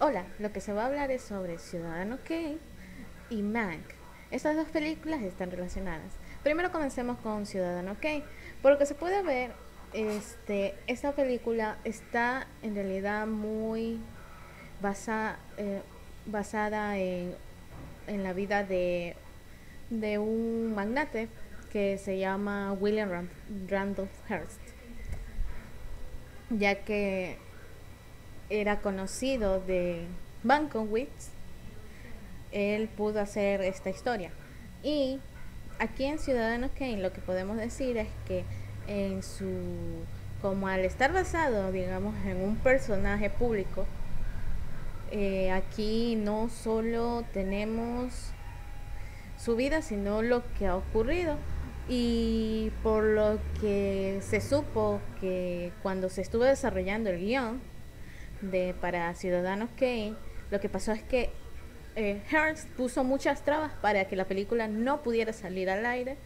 Hola, lo que se va a hablar es sobre Ciudadano Kane y Mank. Estas dos películas están relacionadas. Primero comencemos con Ciudadano Kane. Por lo que se puede ver, esta película está en realidad muy basa- eh, basada en la vida de un magnate que se llama Randolph Hearst, ya que era conocido de Bankowitz. Él pudo hacer esta historia. Y aquí en Ciudadano Kane lo que podemos decir es que en su como al estar basado, digamos, en un personaje público, aquí no solo tenemos su vida, sino lo que ha ocurrido. Y por lo que se supo que cuando se estuvo desarrollando el guión para Ciudadanos Kane, lo que pasó es que Hearst puso muchas trabas para que la película no pudiera salir al aire,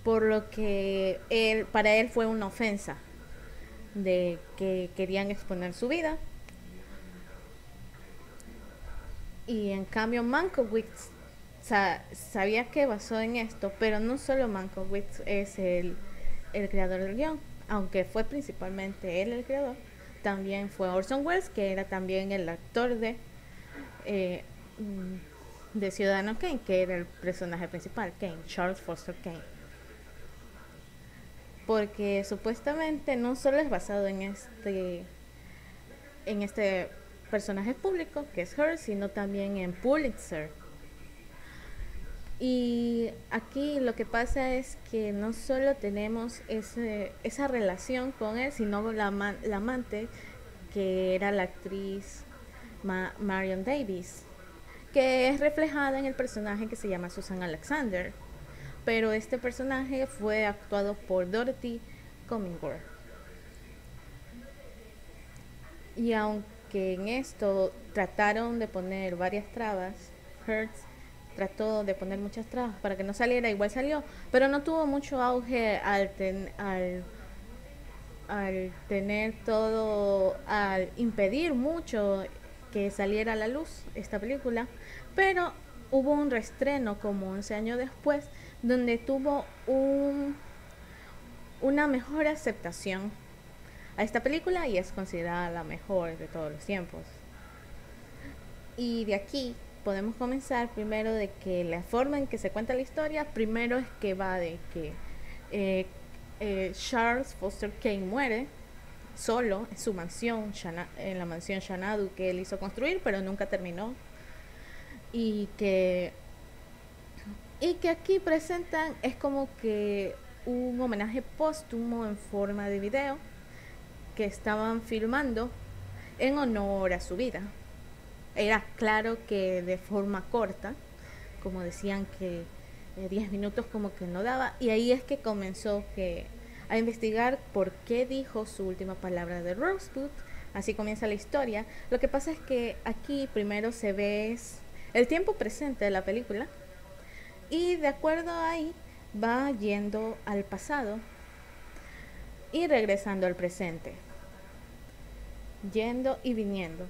por lo que para él fue una ofensa de que querían exponer su vida. Y en cambio Mankiewicz sabía que basó en esto, pero no solo Mankiewicz es el creador del guión, aunque fue principalmente él el creador, también fue Orson Welles, que era también el actor eh, de Ciudadano Kane, que era el personaje principal, Kane, Charles Foster Kane. Porque supuestamente no solo es basado en este personaje público que es Hearst, sino también en Pulitzer. Y aquí lo que pasa es que no solo tenemos esa relación con él, sino la amante, que era la actriz Marion Davies, que es reflejada en el personaje que se llama Susan Alexander. Pero este personaje fue actuado por Dorothy Cummingworth. Y aunque en esto trataron de poner varias trabas, Hertz trató de poner muchas trabas para que no saliera, igual salió, pero no tuvo mucho auge al tener todo, al impedir mucho que saliera a la luz esta película. Pero hubo un reestreno como 11 años después, donde tuvo una mejor aceptación a esta película y es considerada la mejor de todos los tiempos. Y de aquí podemos comenzar primero de que la forma en que se cuenta la historia, primero es que va de que eh, Charles Foster Kane muere solo en su mansión, en la mansión Xanadu que él hizo construir, pero nunca terminó. Y que, y que aquí presentan, es como que un homenaje póstumo en forma de video que estaban filmando en honor a su vida. Era claro que de forma corta, como decían que 10 minutos como que no daba, y ahí es que comenzó a investigar por qué dijo su última palabra de Rosebud. Así comienza la historia. Lo que pasa es que aquí primero se ve el tiempo presente de la película, y de acuerdo a ahí va yendo al pasado y regresando al presente, yendo y viniendo.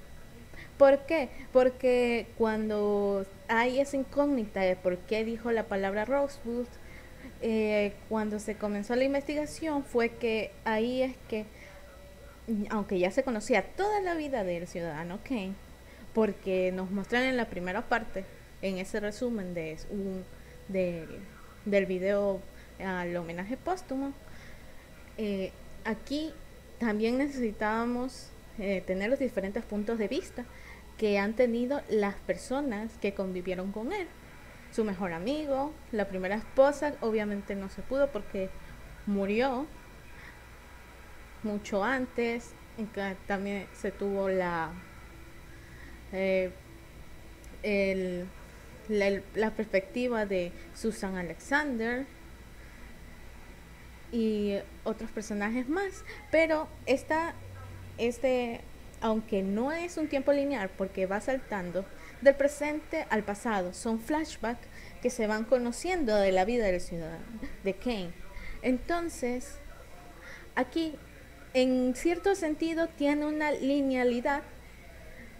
¿Por qué? Porque cuando hay esa incógnita de por qué dijo la palabra Rosewood, cuando se comenzó la investigación fue que ahí es que, aunque ya se conocía toda la vida del ciudadano Kane, porque nos muestran en la primera parte, en ese resumen de, del video al homenaje póstumo, eh, aquí también necesitábamos tener los diferentes puntos de vista que han tenido las personas que convivieron con él. Su mejor amigo, la primera esposa, obviamente no se pudo porque murió mucho antes. También se tuvo eh, el, la perspectiva de Susan Alexander y otros personajes más. Pero este, aunque no es un tiempo lineal porque va saltando del presente al pasado, son flashbacks que se van conociendo de la vida del ciudadano, de Kane. Entonces, aquí, en cierto sentido, tiene una linealidad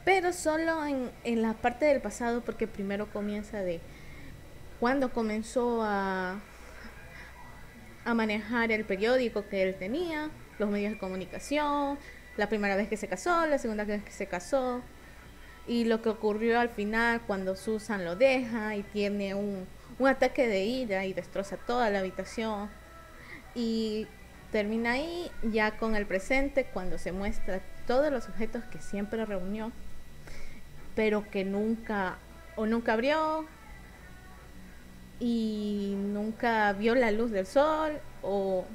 pero solo en la parte del pasado, porque primero comienza de cuando comenzó a manejar el periódico que él tenía, los medios de comunicación, la primera vez que se casó, la segunda vez que se casó, y lo que ocurrió al final cuando Susan lo deja y tiene un ataque de ira y destroza toda la habitación. Y termina ahí ya con el presente, cuando se muestra todos los objetos que siempre reunió, pero que nunca abrió y nunca vio la luz del sol, o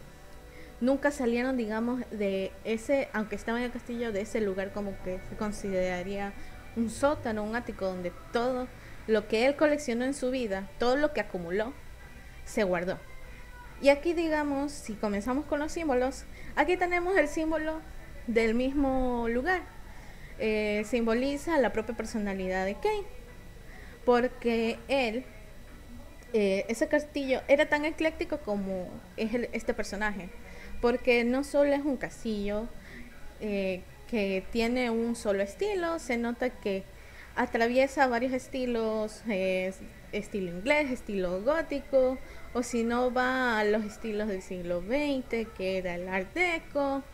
nunca salieron, digamos, de ese, aunque estaba en el castillo, de ese lugar como que se consideraría un sótano, un ático, donde todo lo que él coleccionó en su vida, todo lo que acumuló, se guardó. Y aquí, digamos, si comenzamos con los símbolos, aquí tenemos el símbolo del mismo lugar. Simboliza la propia personalidad de Kane, porque él, ese castillo era tan ecléctico como es este personaje, porque no solo es un castillo que tiene un solo estilo, se nota que atraviesa varios estilos, estilo inglés, estilo gótico, o si no va a los estilos del siglo XX, que era el Art Deco.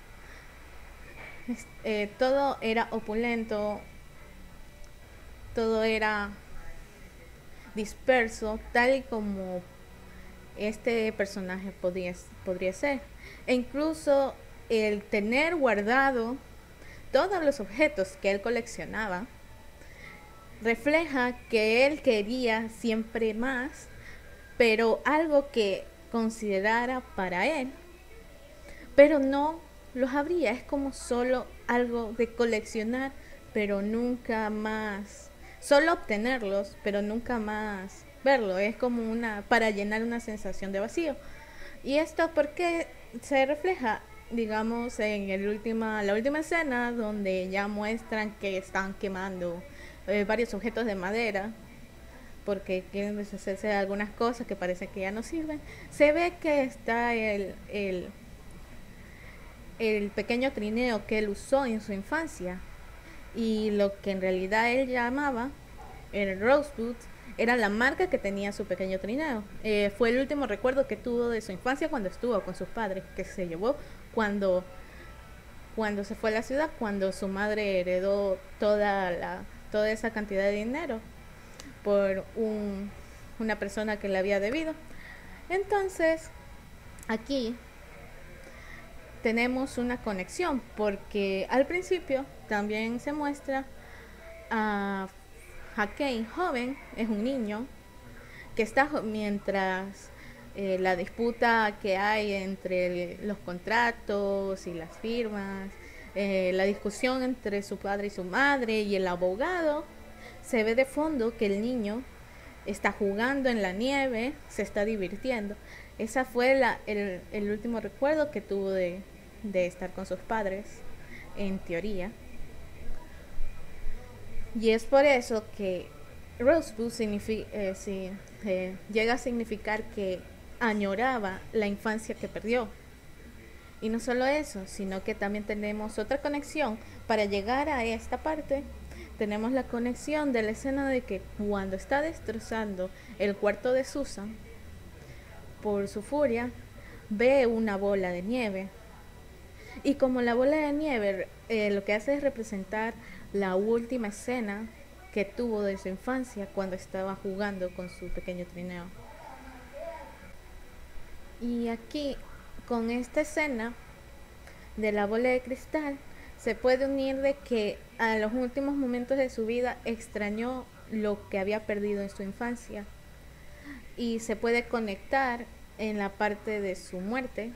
Todo era opulento, todo era disperso, tal y como este personaje podría ser. E incluso el tener guardado todos los objetos que él coleccionaba refleja que él quería siempre más, pero algo que considerara para él, pero no los habría. Es como solo algo de coleccionar, pero nunca más, solo obtenerlos, pero nunca más verlo. Es como para llenar una sensación de vacío. Y esto porque se refleja, digamos, en la última escena, donde ya muestran que están quemando varios objetos de madera, porque quieren deshacerse de algunas cosas que parece que ya no sirven. Se ve que está el pequeño trineo que él usó en su infancia, y lo que en realidad él llamaba el Rosebud era la marca que tenía su pequeño trineo. Fue el último recuerdo que tuvo de su infancia cuando estuvo con sus padres, que se llevó cuando se fue a la ciudad, cuando su madre heredó toda esa cantidad de dinero por una persona que le había debido. Entonces, aquí tenemos una conexión, porque al principio también se muestra a Kane joven, es un niño que está mientras la disputa que hay entre los contratos y las firmas, la discusión entre su padre y su madre y el abogado, se ve de fondo que el niño está jugando en la nieve, se está divirtiendo. Esa fue el último recuerdo que tuvo de estar con sus padres, en teoría. Y es por eso que Rosebud llega a significar que añoraba la infancia que perdió. Y no solo eso, sino que también tenemos otra conexión. Para llegar a esta parte, tenemos la conexión de la escena de que cuando está destrozando el cuarto de Susan, por su furia, ve una bola de nieve. Y como la bola de nieve lo que hace es representar la última escena que tuvo de su infancia, cuando estaba jugando con su pequeño trineo. Y aquí, con esta escena de la bola de cristal, se puede unir de que a los últimos momentos de su vida extrañó lo que había perdido en su infancia, y se puede conectar en la parte de su muerte,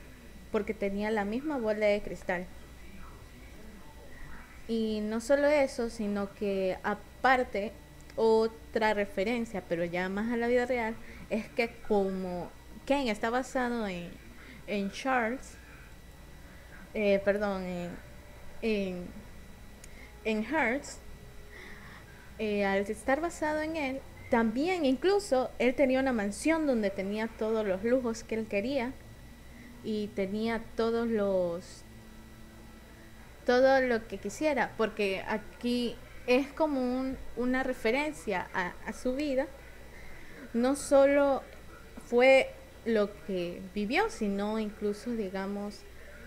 porque tenía la misma bola de cristal. Y no solo eso, sino que aparte, otra referencia, pero ya más a la vida real, es que como Kane está basado en Charles, perdón, en Hertz, al estar basado en él, también incluso él tenía una mansión donde tenía todos los lujos que él quería, y tenía todo lo que quisiera, porque aquí es como una referencia a su vida. No solo fue lo que vivió, sino incluso, digamos,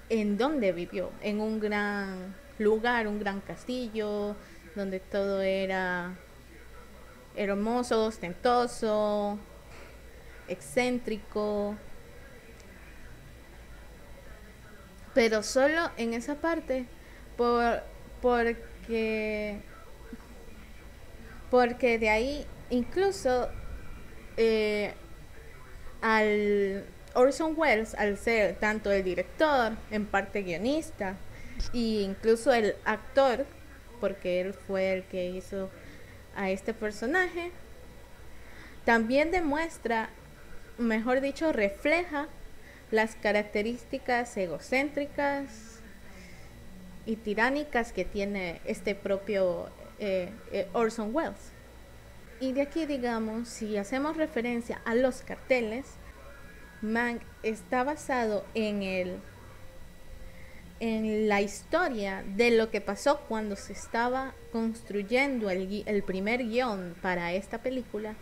en dónde vivió, en un gran lugar, un gran castillo, donde todo era hermoso, ostentoso, excéntrico, pero solo en esa parte, por, porque, porque de ahí incluso eh, al Orson Welles, al ser tanto el director, en parte guionista, e incluso el actor, porque él fue el que hizo a este personaje, también demuestra, mejor dicho, refleja las características egocéntricas y tiránicas que tiene este propio Orson Welles. Y de aquí, digamos, si hacemos referencia a los carteles, Mank está basado en la historia de lo que pasó cuando se estaba construyendo el primer guión para esta película.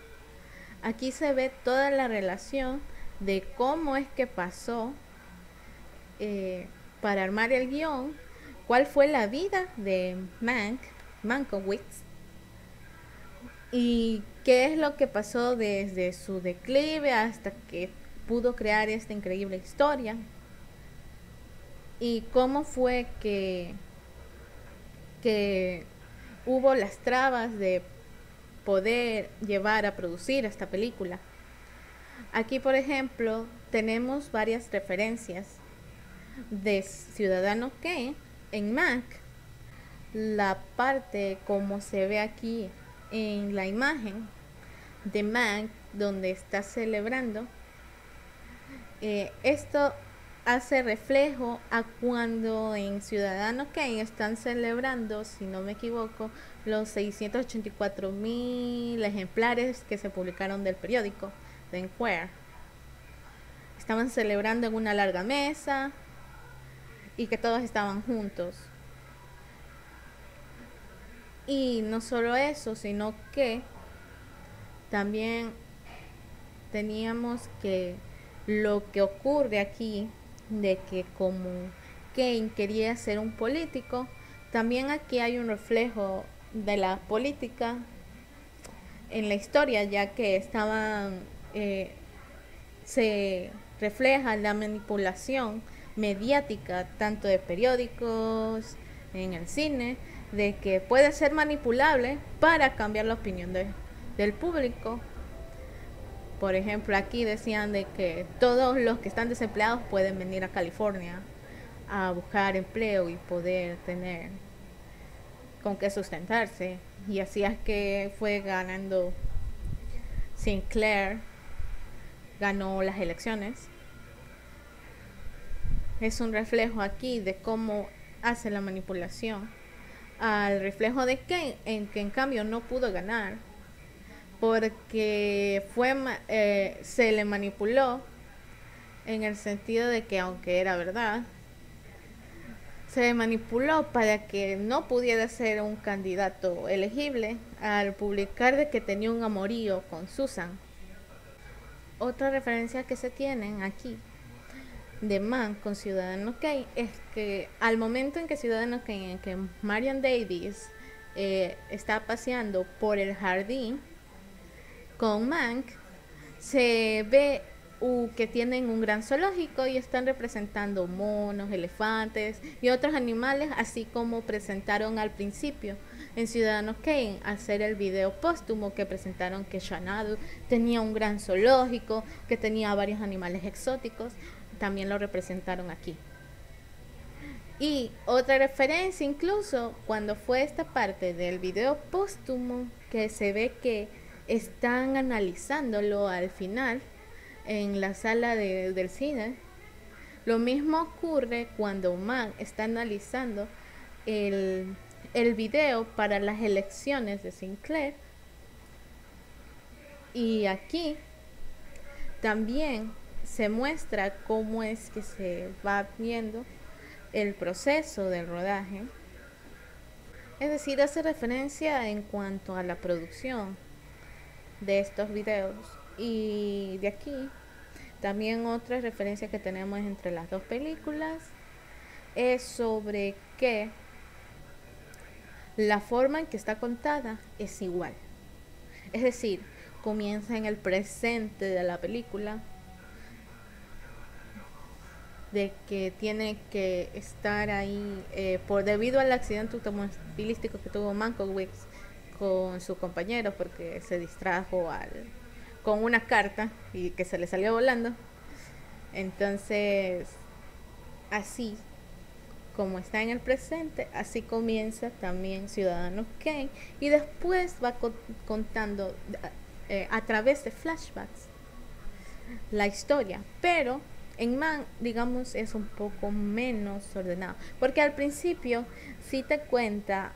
Aquí se ve toda la relación de cómo es que pasó para armar el guión, cuál fue la vida de Mankiewicz, y qué es lo que pasó desde su declive hasta que pudo crear esta increíble historia, y cómo fue que hubo las trabas de poder llevar a producir esta película. Aquí, por ejemplo, tenemos varias referencias de Ciudadano Kane en Mank. La parte como se ve aquí en la imagen de Mank, donde está celebrando, esto hace reflejo a cuando en Ciudadano Kane están celebrando, si no me equivoco, los 684,000 ejemplares que se publicaron del periódico de Enquirer. Estaban celebrando en una larga mesa y que todos estaban juntos. Y no solo eso, sino que también teníamos que lo que ocurre aquí, de que como Kane quería ser un político, también aquí hay un reflejo de la política en la historia, ya que se refleja la manipulación mediática tanto de periódicos, en el cine, de que puede ser manipulable para cambiar la opinión del público. Por ejemplo, aquí decían de que todos los que están desempleados pueden venir a California a buscar empleo y poder tener con qué sustentarse. Y así es que fue ganando Sinclair, ganó las elecciones. Es un reflejo aquí de cómo hace la manipulación, al reflejo de Kane, en que en cambio no pudo ganar porque se le manipuló, en el sentido de que, aunque era verdad, se le manipuló para que no pudiera ser un candidato elegible al publicar de que tenía un amorío con Susan. Otra referencia que se tienen aquí de Mank con Ciudadano Kane es que al momento en que Ciudadano Kane, en que Marion Davies está paseando por el jardín con Mank, se ve que tienen un gran zoológico y están representando monos, elefantes y otros animales, así como presentaron al principio en Ciudadano Kane, al hacer el video póstumo que presentaron que Xanadu tenía un gran zoológico, que tenía varios animales exóticos. También lo representaron aquí. Y otra referencia, incluso cuando fue esta parte del video póstumo, que se ve que están analizándolo al final en la sala del cine. Lo mismo ocurre cuando Mank está analizando el video para las elecciones de Sinclair. Y aquí también se muestra cómo es que se va viendo el proceso del rodaje. Es decir, hace referencia en cuanto a la producción de estos videos. Y de aquí, también otra referencia que tenemos entre las dos películas es sobre que la forma en que está contada es igual. Es decir, comienza en el presente de la película, de que tiene que estar ahí por debido al accidente automovilístico que tuvo Mankiewicz con su compañero porque se distrajo con una carta y que se le salió volando. Entonces, así como está en el presente, así comienza también Ciudadano Kane y después va contando a través de flashbacks la historia, pero en Man, digamos, es un poco menos ordenado, porque al principio sí te cuenta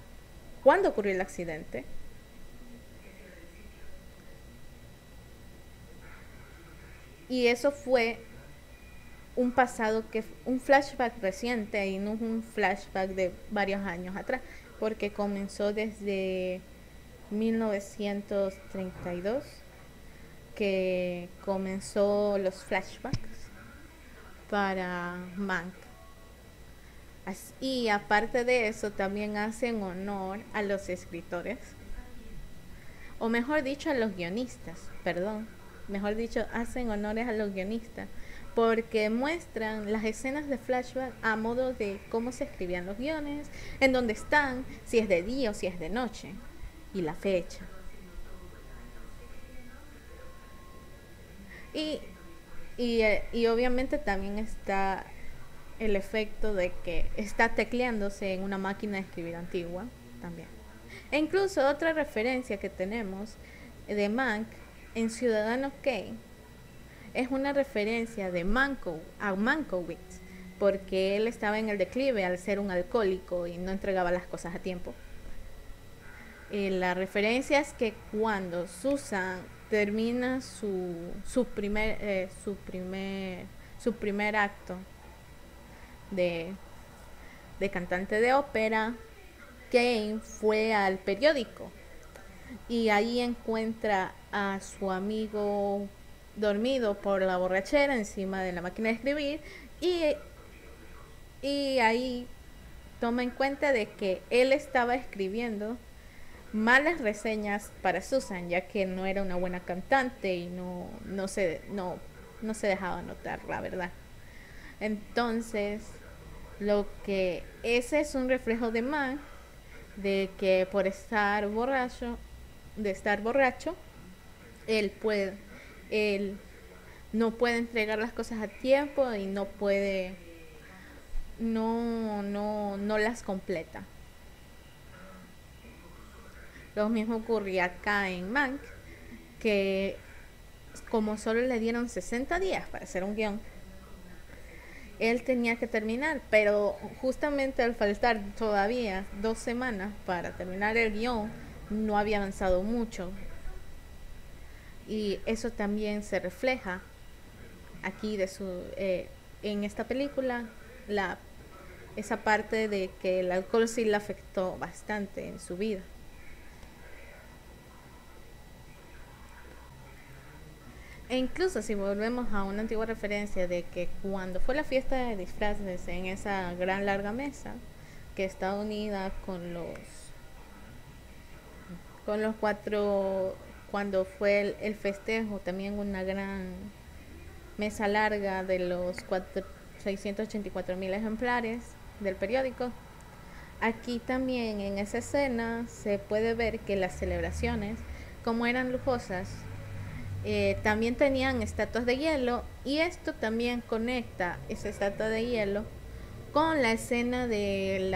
cuándo ocurrió el accidente, y eso fue un pasado que un flashback reciente y no un flashback de varios años atrás, porque comenzó desde 1932 que comenzó los flashbacks para Mank. Y aparte de eso también hacen honor a los escritores, o mejor dicho a los guionistas, perdón, mejor dicho hacen honores a los guionistas, porque muestran las escenas de flashback a modo de cómo se escribían los guiones, en dónde están, si es de día o si es de noche, y la fecha. Y, y obviamente también está el efecto de que está tecleándose en una máquina de escribir antigua también. E incluso otra referencia que tenemos de Mank en Ciudadano Kane es una referencia de a Mankiewicz, porque él estaba en el declive al ser un alcohólico y no entregaba las cosas a tiempo. La referencia es que cuando Susan termina su primer acto de, de cantante de ópera, Kane fue al periódico y ahí encuentra a su amigo dormido por la borrachera encima de la máquina de escribir y ahí toma en cuenta de que él estaba escribiendo malas reseñas para Susan, ya que no era una buena cantante y no se dejaba notar, la verdad. Entonces, lo que ese es un reflejo de Man, de que por estar borracho, él él no puede entregar las cosas a tiempo y no las completa. Lo mismo ocurría acá en Mank, que como solo le dieron 60 días para hacer un guión, él tenía que terminar, pero justamente al faltar todavía 2 semanas para terminar el guión, no había avanzado mucho. Y eso también se refleja aquí en esta película, esa parte de que el alcohol sí le afectó bastante en su vida. E incluso si volvemos a una antigua referencia de que cuando fue la fiesta de disfraces en esa gran larga mesa que está unida con los cuatro, cuando fue el festejo, también una gran mesa larga de los 684.000 ejemplares del periódico. Aquí también en esa escena se puede ver que las celebraciones, como eran lujosas, también tenían estatuas de hielo, y esto también conecta esa estatua de hielo con la escena de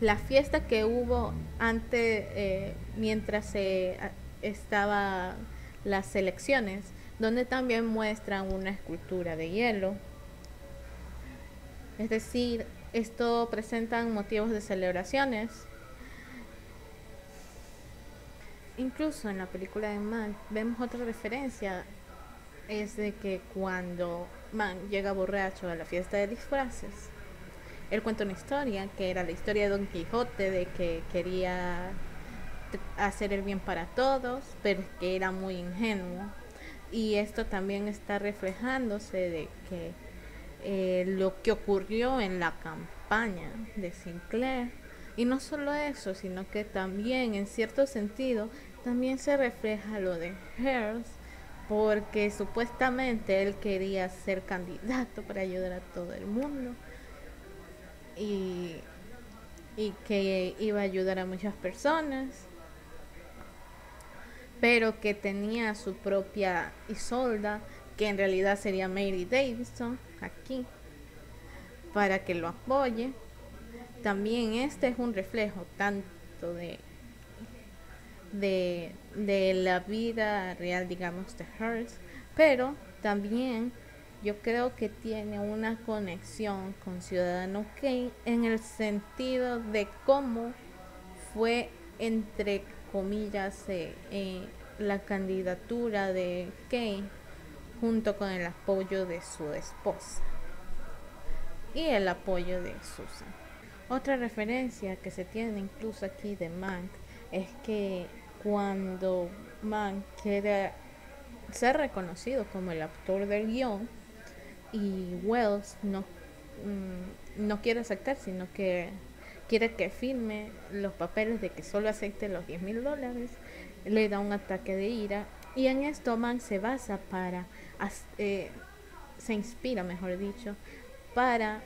la fiesta que hubo antes, mientras estaba las elecciones, donde también muestran una escultura de hielo. Es decir, esto presentan motivos de celebraciones. Incluso en la película de Man vemos otra referencia, es de que cuando Man llega borracho a la fiesta de disfraces, él cuenta una historia, que era la historia de Don Quijote, de que quería hacer el bien para todos, pero que era muy ingenuo. Y esto también está reflejándose de que lo que ocurrió en la campaña de Sinclair. Y no solo eso, sino que también en cierto sentido también se refleja lo de Hearst, porque supuestamente él quería ser candidato para ayudar a todo el mundo y, y que iba a ayudar a muchas personas, pero que tenía su propia Isolda, que en realidad sería Mary Davidson aquí, para que lo apoye. También este es un reflejo tanto de la vida real, digamos, de Hearst, pero también yo creo que tiene una conexión con Ciudadano Kane en el sentido de cómo fue, entre comillas, la candidatura de Kane junto con el apoyo de su esposa y el apoyo de Susan. Otra referencia que se tiene incluso aquí de Mank es que cuando Mank quiere ser reconocido como el autor del guión y Wells no quiere aceptar, sino que quiere que firme los papeles de que solo acepte los $10,000, le da un ataque de ira y en esto Mank se basa se inspira, mejor dicho, para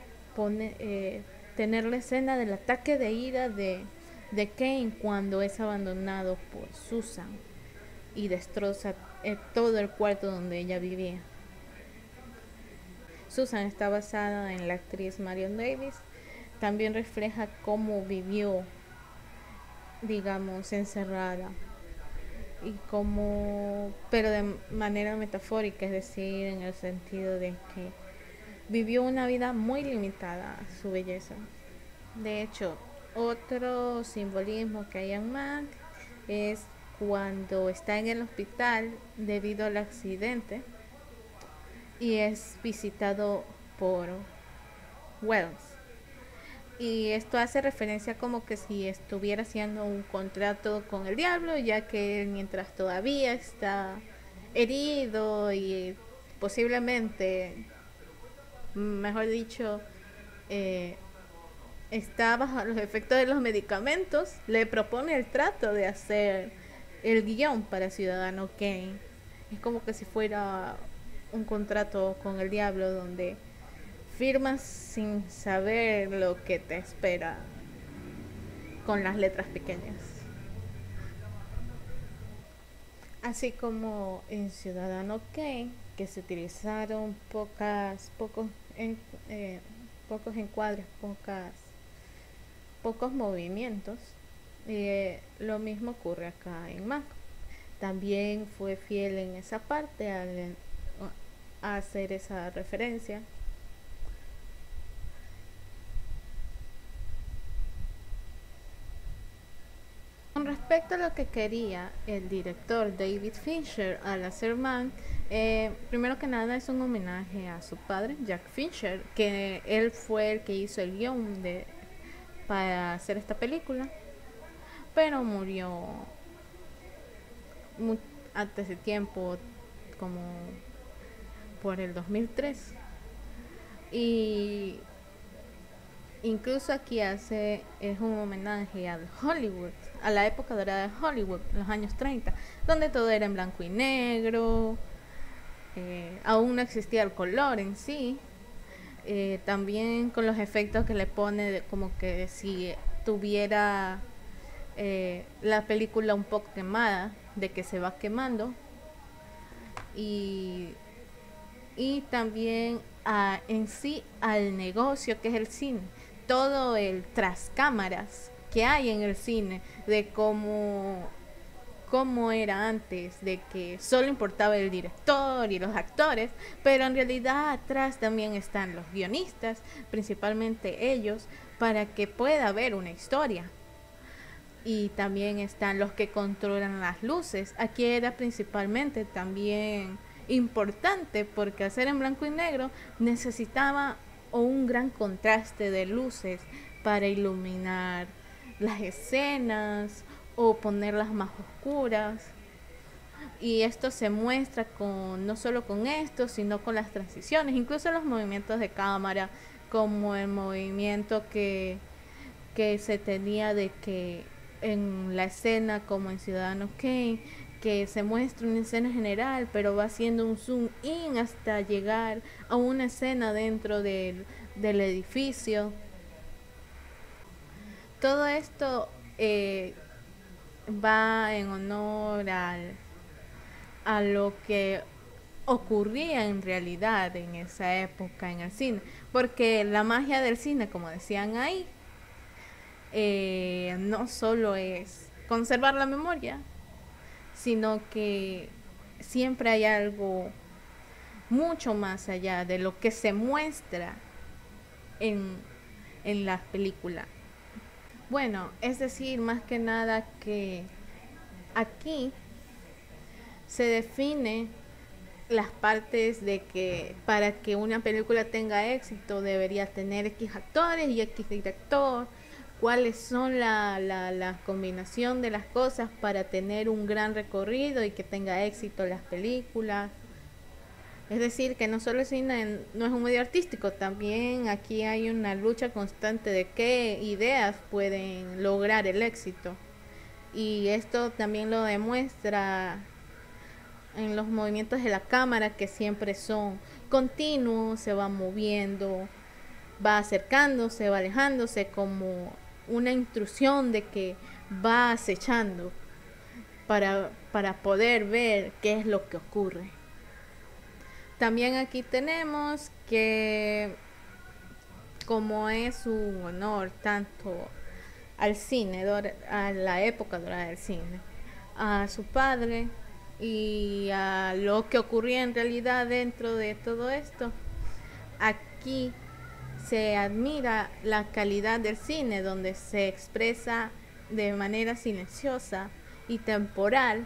tener la escena del ataque de ira de Kane cuando es abandonado por Susan y destroza todo el cuarto donde ella vivía. Susan está basada en la actriz Marion Davis. También refleja cómo vivió, digamos, encerrada y cómo, pero de manera metafórica, es decir, en el sentido de que vivió una vida muy limitada a su belleza. De hecho, otro simbolismo que hay en Mank es cuando está en el hospital debido al accidente y es visitado por Wells. Y esto hace referencia como que si estuviera haciendo un contrato con el diablo, ya que él, mientras todavía está herido y posiblemente, mejor dicho, está bajo los efectos de los medicamentos, le propone el trato de hacer el guión para Ciudadano Kane. Es como que si fuera un contrato con el diablo donde firmas sin saber lo que te espera con las letras pequeñas. Así como en Ciudadano Kane, que se utilizaron pocos encuadres, pocos movimientos, lo mismo ocurre acá en Mac. También fue fiel en esa parte al hacer esa referencia. Con respecto a lo que quería el director David Fincher al hacer Mank, primero que nada es un homenaje a su padre, Jack Fincher, que él fue el que hizo el guión para hacer esta película, pero murió antes de tiempo, como por el 2003. Y incluso aquí es un homenaje al Hollywood, a la época dorada de Hollywood, en los años 30, donde todo era en blanco y negro, aún no existía el color en sí, también con los efectos que le pone como que si tuviera la película un poco quemada, de que se va quemando, y también en sí al negocio que es el cine, todo el tras cámaras que hay en el cine, de cómo era antes, de que solo importaba el director y los actores, pero en realidad atrás también están los guionistas, principalmente ellos, para que pueda haber una historia. Y también están los que controlan las luces. Aquí era principalmente también importante porque al ser en blanco y negro necesitaba o un gran contraste de luces para iluminar las escenas o ponerlas más oscuras. Y esto se muestra con no solo con esto, sino con las transiciones, incluso los movimientos de cámara, como el movimiento que se tenía de que en la escena como en Ciudadano Kane, que se muestra una escena general, pero va haciendo un zoom in hasta llegar a una escena dentro del edificio. Todo esto va en honor a lo que ocurría en realidad en esa época en el cine, porque la magia del cine, como decían ahí, no solo es conservar la memoria, sino que siempre hay algo mucho más allá de lo que se muestra en, en las películas. Bueno, es decir, más que nada que aquí se define las partes de que para que una película tenga éxito debería tener X actores y X director, cuáles son la combinación de las cosas para tener un gran recorrido y que tenga éxito las películas. Es decir, que no solo el cine no es un medio artístico, también aquí hay una lucha constante de qué ideas pueden lograr el éxito. Y esto también lo demuestra en los movimientos de la cámara, que siempre son continuos, se va moviendo, va acercándose, va alejándose, como una intrusión de que va acechando para poder ver qué es lo que ocurre. También aquí tenemos que, como es un honor tanto al cine, a la época dorada del cine, a su padre y a lo que ocurría en realidad dentro de todo esto, aquí se admira la calidad del cine, donde se expresa de manera silenciosa y temporal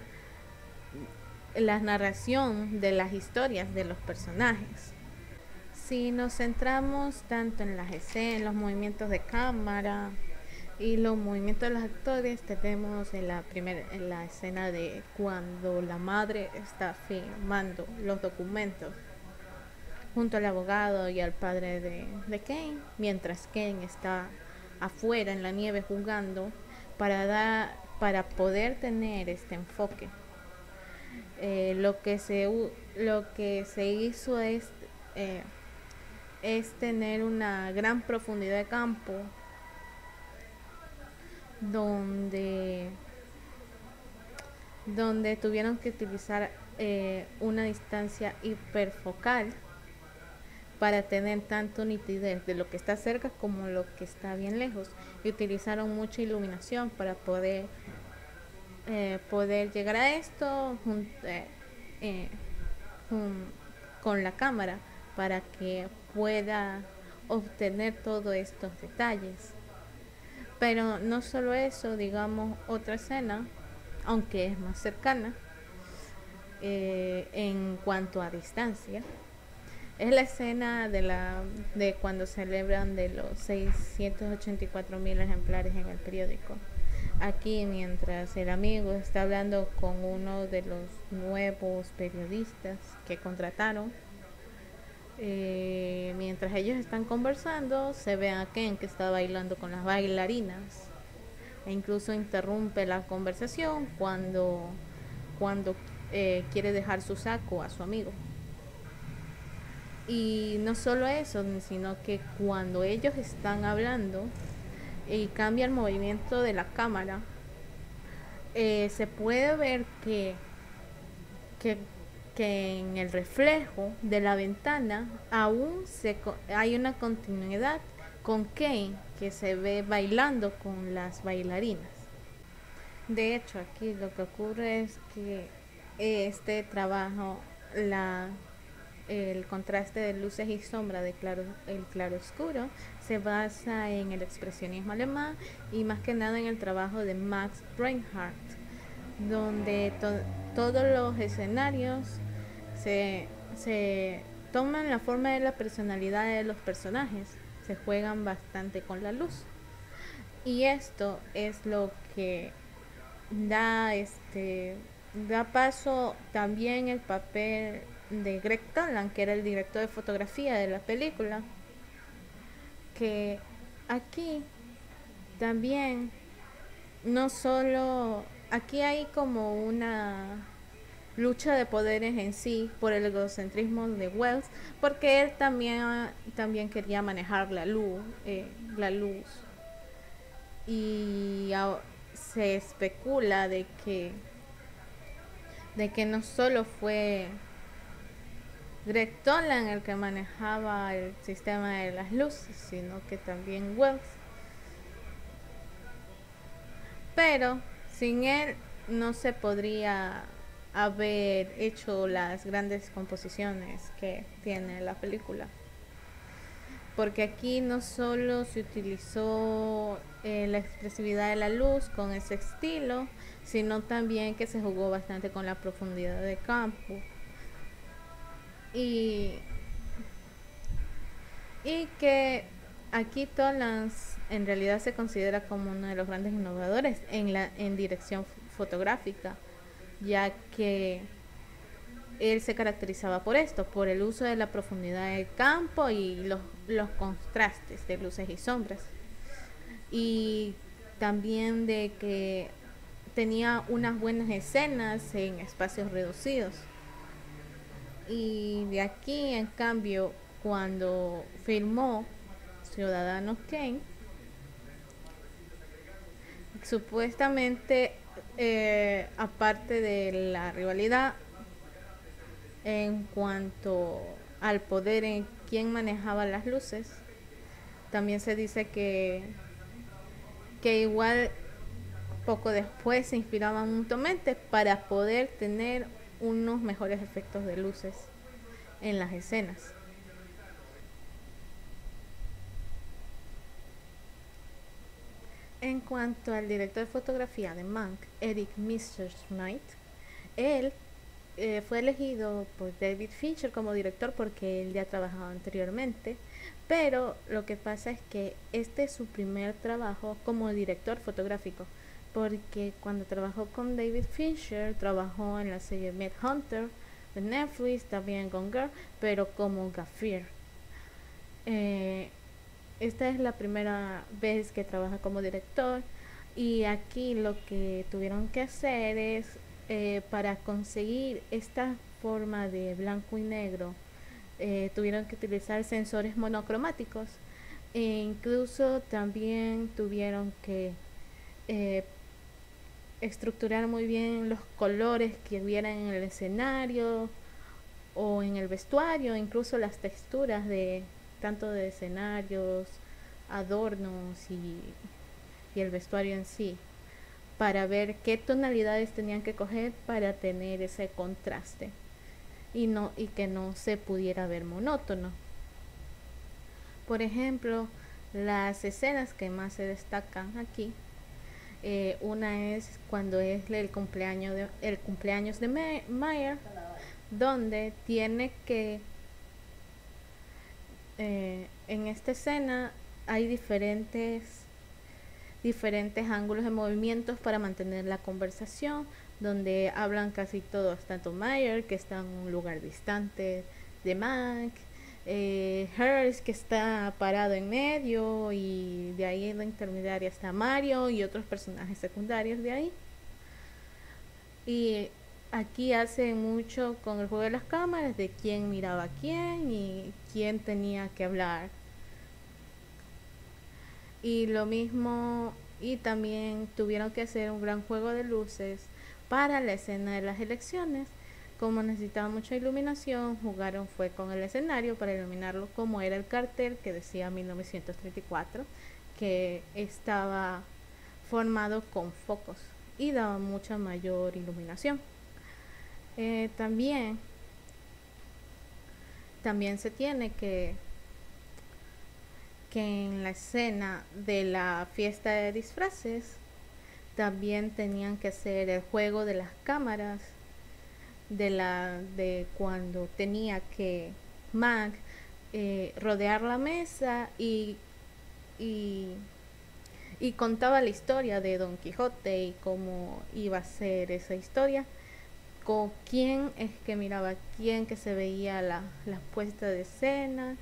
la narración de las historias de los personajes. Si nos centramos tanto en las escenas, los movimientos de cámara y los movimientos de los actores, tenemos en la escena de cuando la madre está firmando los documentos junto al abogado y al padre de Kane, mientras Kane está afuera en la nieve jugando para poder tener este enfoque. Lo que se hizo es tener una gran profundidad de campo donde tuvieron que utilizar una distancia hiperfocal para tener tanto nitidez de lo que está cerca como lo que está bien lejos, y utilizaron mucha iluminación para poder llegar a esto con la cámara, para que pueda obtener todos estos detalles. Pero no solo eso, digamos, otra escena, aunque es más cercana en cuanto a distancia, es la escena de cuando celebran de los 684.000 ejemplares en el periódico. Aquí, mientras el amigo está hablando con uno de los nuevos periodistas que contrataron, mientras ellos están conversando, se ve a Ken que está bailando con las bailarinas, e incluso interrumpe la conversación cuando quiere dejar su saco a su amigo. Y no solo eso, sino que cuando ellos están hablando y cambia el movimiento de la cámara, se puede ver que en el reflejo de la ventana aún hay una continuidad con Kane, que se ve bailando con las bailarinas. De hecho, aquí lo que ocurre es que este trabajo, el contraste de luces y sombras el claro oscuro, se basa en el expresionismo alemán y más que nada en el trabajo de Max Reinhardt, donde todos los escenarios se toman la forma de la personalidad de los personajes, se juegan bastante con la luz. Y esto es lo que da da paso también el papel de Greg Toland, que era el director de fotografía de la película, que aquí también no solo aquí hay como una lucha de poderes en sí por el egocentrismo de Wells, porque él también quería manejar la luz y se especula de que no solo fue Greg Toland el que manejaba el sistema de las luces, sino que también Wells. Pero sin él no se podría haber hecho las grandes composiciones que tiene la película. Porque aquí no solo se utilizó la expresividad de la luz con ese estilo, sino también que se jugó bastante con la profundidad de campo. Y que aquí Tolans en realidad se considera como uno de los grandes innovadores en dirección fotográfica, ya que él se caracterizaba por esto, por el uso de la profundidad del campo y los contrastes de luces y sombras. Y también de que tenía unas buenas escenas en espacios reducidos. Y de aquí, en cambio, cuando filmó Ciudadano Kane, supuestamente, aparte de la rivalidad en cuanto al poder en quién manejaba las luces, también se dice que igual poco después se inspiraban mutuamente para poder tener unos mejores efectos de luces en las escenas. En cuanto al director de fotografía de Mank, Eric Messerschmidt, él fue elegido por David Fincher como director porque él ya trabajaba anteriormente, pero lo que pasa es que este es su primer trabajo como director fotográfico, porque cuando trabajó con David Fincher trabajó en la serie Hunter de Netflix, también con Girl, pero como Gaffier. Esta es la primera vez que trabaja como director, y aquí lo que tuvieron que hacer es para conseguir esta forma de blanco y negro, tuvieron que utilizar sensores monocromáticos, e incluso también tuvieron que eh, estructurar muy bien los colores que hubieran en el escenario o en el vestuario, incluso las texturas de tanto de escenarios, adornos y el vestuario en sí, para ver qué tonalidades tenían que coger para tener ese contraste y que no se pudiera ver monótono. Por ejemplo, las escenas que más se destacan aquí, una es cuando es el cumpleaños de Meyer, donde tiene que en esta escena hay diferentes ángulos de movimientos para mantener la conversación, donde hablan casi todos, tanto Meyer, que está en un lugar distante de Mac, Hearst, que está parado en medio, y de ahí en la intermediaria está Mario y otros personajes secundarios de ahí. Y aquí hace mucho con el juego de las cámaras, de quién miraba a quién y quién tenía que hablar. Y lo mismo, y también tuvieron que hacer un gran juego de luces para la escena de las elecciones. Como necesitaban mucha iluminación, jugaron fue con el escenario para iluminarlo, como era el cartel que decía 1934, que estaba formado con focos y daba mucha mayor iluminación. También se tiene que en la escena de la fiesta de disfraces también tenían que hacer el juego de las cámaras, de cuando tenía que Mac rodear la mesa y contaba la historia de Don Quijote y cómo iba a ser esa historia, con quién es que miraba quién, que se veía la puesta de escena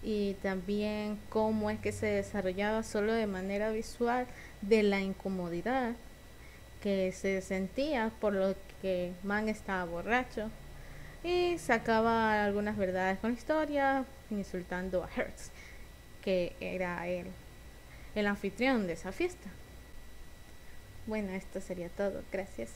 y también cómo es que se desarrollaba solo de manera visual de la incomodidad que se sentía por lo que Man estaba borracho y sacaba algunas verdades con la historia insultando a Hertz, que era el anfitrión de esa fiesta. Bueno, esto sería todo. Gracias.